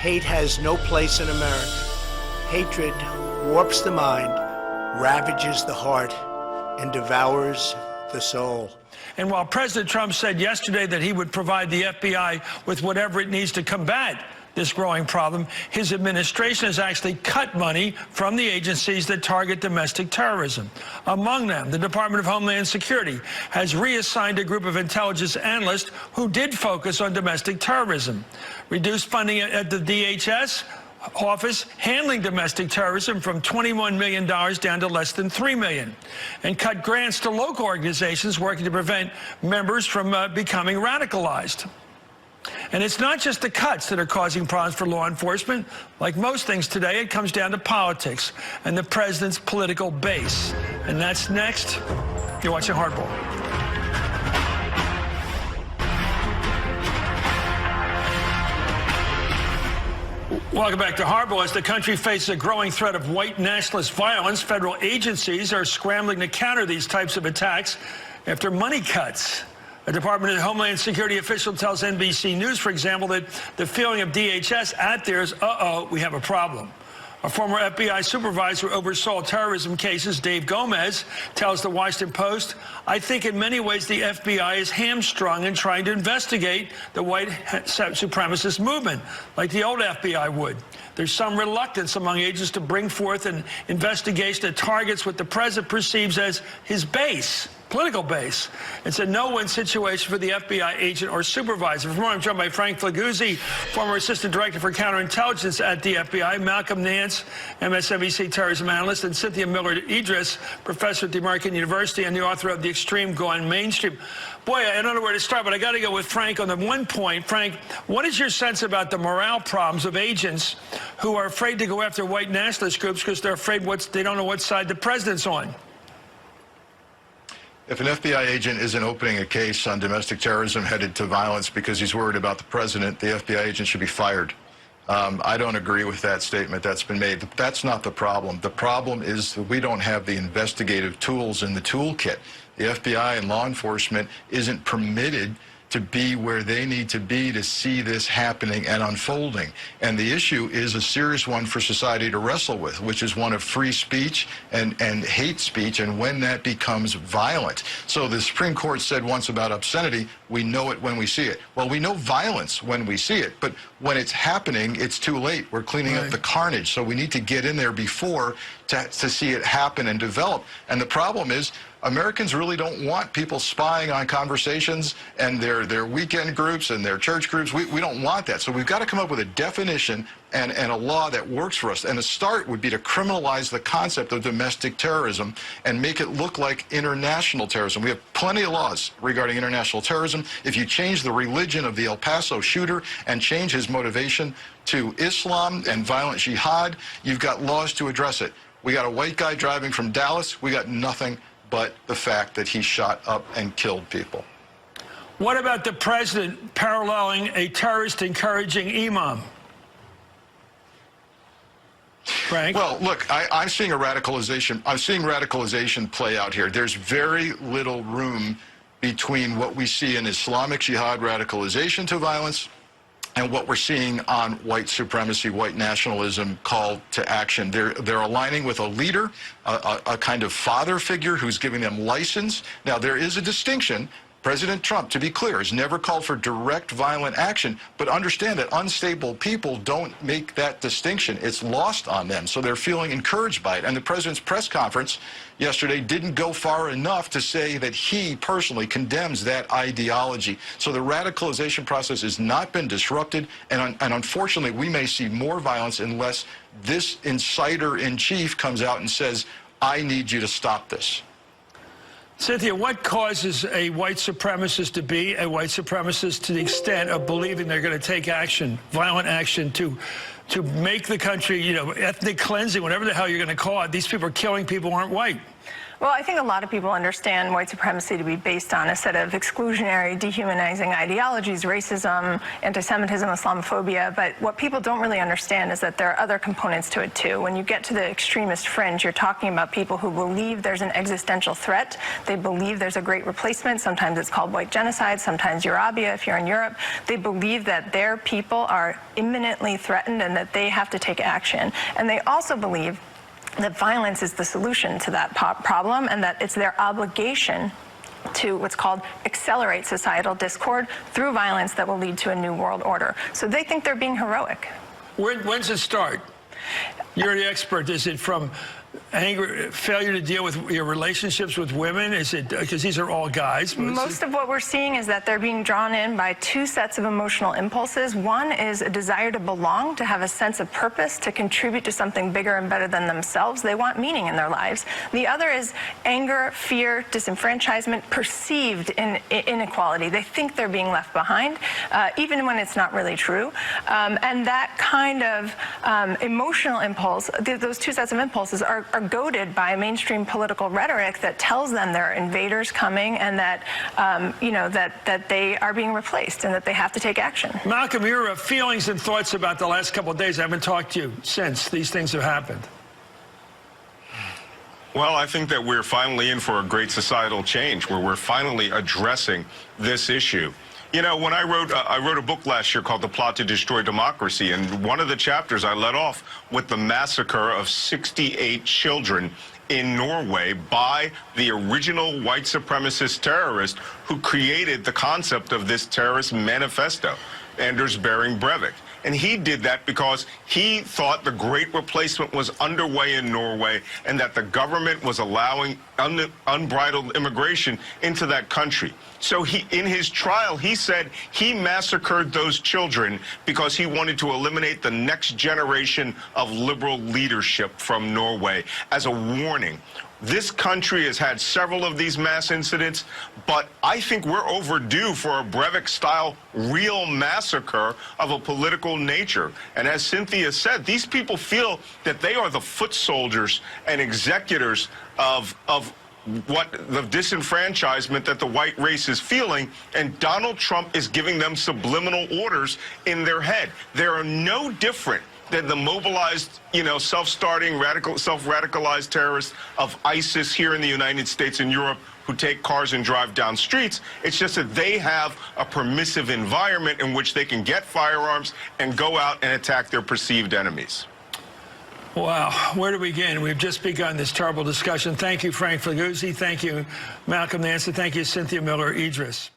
Hate has no place in America. Hatred warps the mind, ravages the heart, and devours the soul. And while President Trump said yesterday that he would provide the FBI with whatever it needs to combat this growing problem, his administration has actually cut money from the agencies that target domestic terrorism. Among them, the Department of Homeland Security has reassigned a group of intelligence analysts who did focus on domestic terrorism. Reduced funding at the DHS office handling domestic terrorism from $21 million down to less than $3 million, and cut grants to local organizations working to prevent members from becoming radicalized. And it's not just the cuts that are causing problems for law enforcement. Like most things today, it comes down to politics and the president's political base. And that's next. You're watching Hardball. Welcome back to Hardball. As the country faces a growing threat of white nationalist violence, federal agencies are scrambling to counter these types of attacks after money cuts. A Department of Homeland Security official tells NBC News, for example, that the feeling of DHS out there is, uh-oh, we have a problem. A former FBI supervisor who oversaw terrorism cases, Dave Gomez, tells the Washington Post, I think in many ways the FBI is hamstrung in trying to investigate the white supremacist movement, like the old FBI would. There's some reluctance among agents to bring forth an investigation that targets what the president perceives as his base, political base. It's a no-win situation for the FBI agent or supervisor. For more, I'm joined by Frank Flaguzzi, former assistant director for counterintelligence at the FBI, Malcolm Nance, MSNBC terrorism analyst, and Cynthia Miller-Idris, professor at the American University and the author of The Extreme Gone Mainstream. Boy, I don't know where to start, but I got to go with Frank on the one point. Frank, what is your sense about the morale problems of agents who are afraid to go after white nationalist groups because they're afraid they don't know what side the president's on? If an FBI agent isn't opening a case on domestic terrorism headed to violence because he's worried about the president, the FBI agent should be fired. I don't agree with that statement that's been made. That's not the problem. The problem is that we don't have the investigative tools in the toolkit. The FBI and law enforcement isn't permitted to be where they need to be to see this happening and unfolding. And the issue is a serious one for society to wrestle with, which is one of free speech and hate speech, and when that becomes violent. So the Supreme Court said once about obscenity, we know it when we see it. Well, we know violence when we see it, but when it's happening, it's too late. We're cleaning up the carnage, so we need to get in there before to see it happen and develop. And the problem is, Americans really don't want people spying on conversations and their weekend groups and their church groups. We don't want that. So we've got to come up with a definition and a law that works for us. And the start would be to criminalize the concept of domestic terrorism and make it look like international terrorism. We have plenty of laws regarding international terrorism. If you change the religion of the El Paso shooter and change his motivation to Islam and violent jihad, you've got laws to address it. We got a white guy driving from Dallas. We got nothing but the fact that he shot up and killed people. What about the president paralleling a terrorist encouraging imam? Frank? Well, look, I'm seeing a radicalization. I'm seeing radicalization play out here. There's very little room between what we see in Islamic jihad radicalization to violence and what we're seeing on white supremacy, white nationalism call to action. They're aligning with a leader, a kind of father figure who's giving them license. Now, there is a distinction. President Trump, to be clear, has never called for direct violent action, but understand that unstable people don't make that distinction. It's lost on them, so they're feeling encouraged by it. And the president's press conference yesterday didn't go far enough to say that he personally condemns that ideology. So the radicalization process has not been disrupted, and unfortunately, we may see more violence unless this insider-in-chief comes out and says, I need you to stop this. Cynthia, what causes a white supremacist to be a white supremacist to the extent of believing they're going to take action, violent action, to make the country, ethnic cleansing, whatever the hell you're going to call it? These people are killing people who aren't white. Well, I think a lot of people understand white supremacy to be based on a set of exclusionary, dehumanizing ideologies, racism, anti-Semitism, Islamophobia. But what people don't really understand is that there are other components to it, too. When you get to the extremist fringe, you're talking about people who believe there's an existential threat. They believe there's a great replacement. Sometimes it's called white genocide, sometimes Eurabia if you're in Europe. They believe that their people are imminently threatened and that they have to take action. And they also believe that violence is the solution to that problem and that it's their obligation to what's called accelerate societal discord through violence that will lead to a new world order. So they think they're being heroic. When's it start? You're the expert. Is it from anger, failure to deal with your relationships with women? Is it because these are all guys? Most of what we're seeing is that they're being drawn in by two sets of emotional impulses. One is a desire to belong, to have a sense of purpose, to contribute to something bigger and better than themselves. They want meaning in their lives. The other is anger, fear, disenfranchisement, perceived inequality. They think they're being left behind, even when it's not really true. And that kind of emotional impulse, those two sets of impulses are goaded by mainstream political rhetoric that tells them there are invaders coming and that, that they are being replaced and that they have to take action. Malcolm, your feelings and thoughts about the last couple of days. I haven't talked to you since these things have happened. Well, I think that we're finally in for a great societal change where we're finally addressing this issue. You know, when I wrote a book last year called The Plot to Destroy Democracy, and one of the chapters I led off with the massacre of 68 children in Norway by the original white supremacist terrorist who created the concept of this terrorist manifesto, Anders Behring Breivik. And he did that because he thought the Great Replacement was underway in Norway and that the government was allowing unbridled immigration into that country. So in his trial, he said he massacred those children because he wanted to eliminate the next generation of liberal leadership from Norway as a warning. This country has had several of these mass incidents, but I think we're overdue for a Breivik-style real massacre of a political nature. And as Cynthia said, these people feel that they are the foot soldiers and executors of what the disenfranchisement that the white race is feeling, and Donald Trump is giving them subliminal orders in their head. They are no different than the mobilized, self-starting, self-radicalized terrorists of ISIS here in the United States and Europe who take cars and drive down streets. It's just that they have a permissive environment in which they can get firearms and go out and attack their perceived enemies. Wow, where to begin? We've just begun this terrible discussion. Thank you, Frank Figliuzzi. Thank you, Malcolm Nance. Thank you, Cynthia Miller Idris.